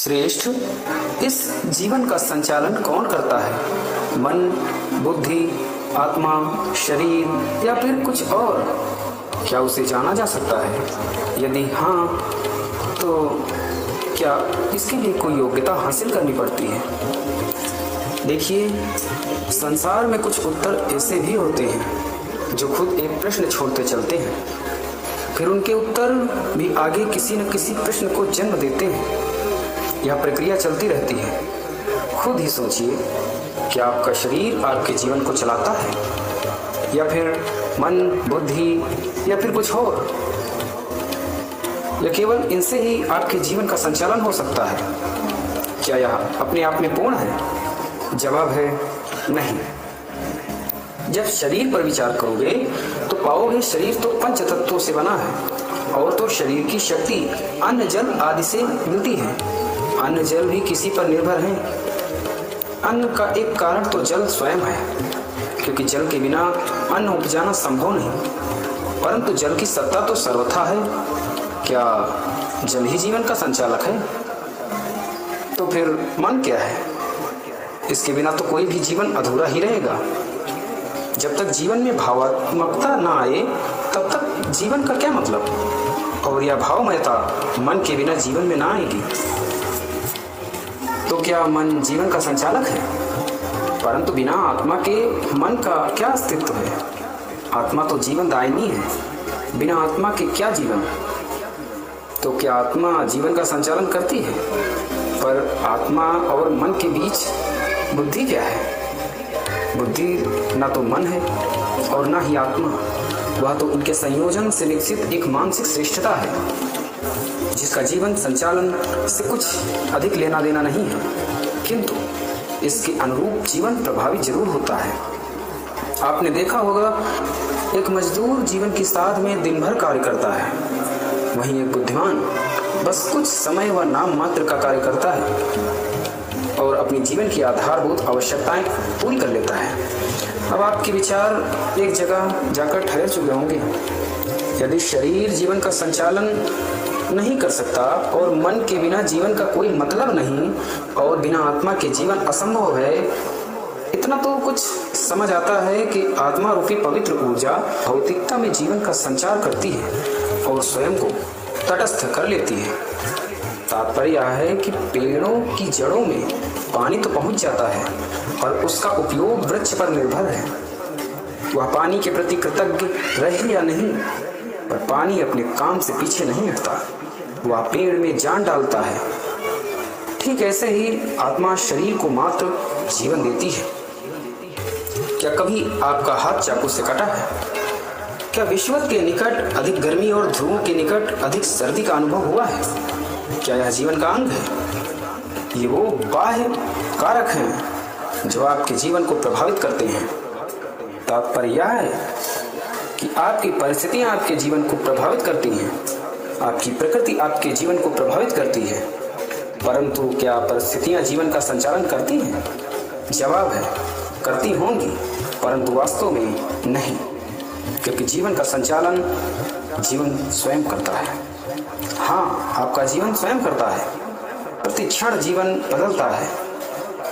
श्रेष्ठ, इस जीवन का संचालन कौन करता है? मन, बुद्धि, आत्मा, शरीर या फिर कुछ और? क्या उसे जाना जा सकता है? यदि हाँ, तो क्या इसके लिए कोई योग्यता हासिल करनी पड़ती है? देखिए, संसार में कुछ उत्तर ऐसे भी होते हैं जो खुद एक प्रश्न छोड़ते चलते हैं, फिर उनके उत्तर भी आगे किसी न किसी प्रश्न को जन्म देते हैं। यह प्रक्रिया चलती रहती है। खुद ही सोचिए, क्या आपका शरीर आपके जीवन को चलाता है, या फिर मन, बुद्धि या फिर कुछ और? या केवल इनसे ही आपके जीवन का संचालन हो सकता है? क्या यह अपने आप में पूर्ण है? जवाब है नहीं। जब शरीर पर विचार करोगे तो पाओगे शरीर तो पंच तत्वों से बना है, और तो शरीर की शक्ति अन्न, जल आदि से मिलती है। अन्न जल भी किसी पर निर्भर है। अन्न का एक कारण तो जल स्वयं है, क्योंकि जल के बिना अन्न उपजाना संभव नहीं। परंतु जल की सत्ता तो सर्वथा है। क्या जल ही जीवन का संचालक है? तो फिर मन क्या है? इसके बिना तो कोई भी जीवन अधूरा ही रहेगा। जब तक जीवन में भावात्मकता ना आए, तब तक जीवन का क्या मतलब? और यह भावमयता मन के बिना जीवन में ना आएगी। तो क्या मन जीवन का संचालक है? परंतु बिना आत्मा के मन का क्या अस्तित्व है? आत्मा तो जीवन दायिनी है। बिना आत्मा के क्या जीवन? तो क्या आत्मा जीवन का संचालन करती है? पर आत्मा और मन के बीच बुद्धि क्या है? बुद्धि ना तो मन है और ना ही आत्मा। वह तो उनके संयोजन से विकसित एक मानसिक श्रेष्ठता है, जिसका जीवन संचालन से कुछ अधिक लेना देना नहीं है, किंतु इसके अनुरूप जीवन प्रभावित जरूर होता है। आपने देखा होगा, एक मजदूर जीवन की साध में दिन भर कार्य करता है, वहीं एक बुद्धिमान बस कुछ समय व नाम मात्र का कार्य करता है और अपनी जीवन की आधारभूत आवश्यकताएं पूरी कर लेता है। अब आपके विचार एक जगह जाकर ठहर चुके होंगे। यदि शरीर जीवन का संचालन नहीं कर सकता और मन के बिना जीवन का कोई मतलब नहीं, और बिना आत्मा के जीवन असंभव है, इतना तो कुछ समझ आता है कि आत्मा रूपी पवित्र ऊर्जा भौतिकता में जीवन का संचार करती है और स्वयं को तटस्थ कर लेती है। तात्पर्य यह है कि पेड़ों की जड़ों में पानी तो पहुंच जाता है, पर उसका उपयोग वृक्ष पर निर्भर है। वह पानी के प्रति कृतज्ञ रहे या नहीं, पर पानी अपने काम से पीछे नहीं हटता। वह पेड़ में जान डालता है। ठीक ऐसे ही आत्मा शरीर को मात्र जीवन देती है। क्या कभी आपका हाथ चाकू से कटा है? क्या विषुवत के निकट अधिक गर्मी और ध्रुवों के निकट अधिक सर्दी का अनुभव हुआ है? क्या यह जीवन का अंग है? ये वो बाह्य कारक हैं जो आपके जीवन को प्रभावित करते हैं। तात्पर्य यह है कि आपकी परिस्थितियां आपके जीवन को प्रभावित करती हैं, आपकी प्रकृति आपके जीवन को प्रभावित करती है। परंतु क्या परिस्थितियां जीवन का संचालन करती हैं? जवाब है करती होंगी, परंतु वास्तव में नहीं, क्योंकि जीवन का संचालन जीवन स्वयं करता है। हाँ, आपका जीवन स्वयं करता है। प्रति क्षण जीवन बदलता है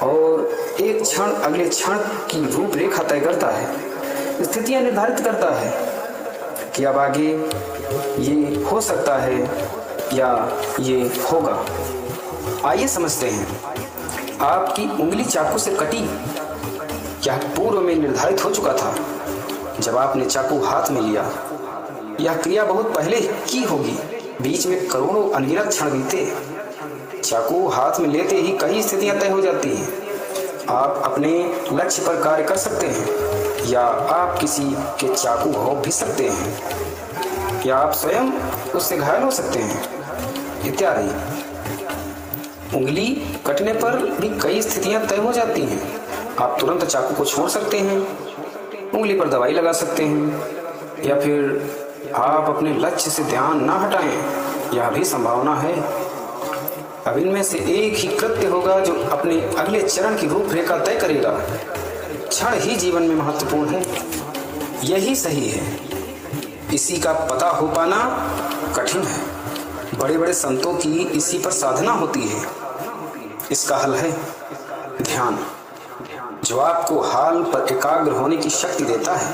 और एक क्षण अगले क्षण की रूपरेखा तय करता है, स्थितियां निर्धारित करता है कि अब आगे ये हो सकता है या ये होगा। आइए समझते हैं, आपकी उंगली चाकू से कटी, यह पूर्व में निर्धारित हो चुका था। जब आपने चाकू हाथ में लिया, यह क्रिया बहुत पहले की होगी। बीच में करोड़ों अनगिनत क्षण बीते। चाकू हाथ में लेते ही कई स्थितियां तय हो जाती हैं। आप अपने लक्ष्य पर कार्य कर सकते हैं, या आप किसी के चाकू हो भी सकते हैं, या आप स्वयं उससे घायल हो सकते हैं इत्यादि। उंगली कटने पर भी कई स्थितियां तय हो जाती हैं। आप तुरंत चाकू को छोड़ सकते हैं, उंगली पर दवाई लगा सकते हैं, या फिर आप अपने लक्ष्य से ध्यान ना हटाएं, यह भी संभावना है। अब इनमें से एक ही कृत्य होगा जो अपने अगले चरण की रूपरेखा तय करेगा। क्षण ही जीवन में महत्वपूर्ण है, यही सही है। इसी का पता हो पाना कठिन है। बड़े बड़े संतों की इसी पर साधना होती है। इसका हल है ध्यान, जो आपको हाल पर एकाग्र होने की शक्ति देता है।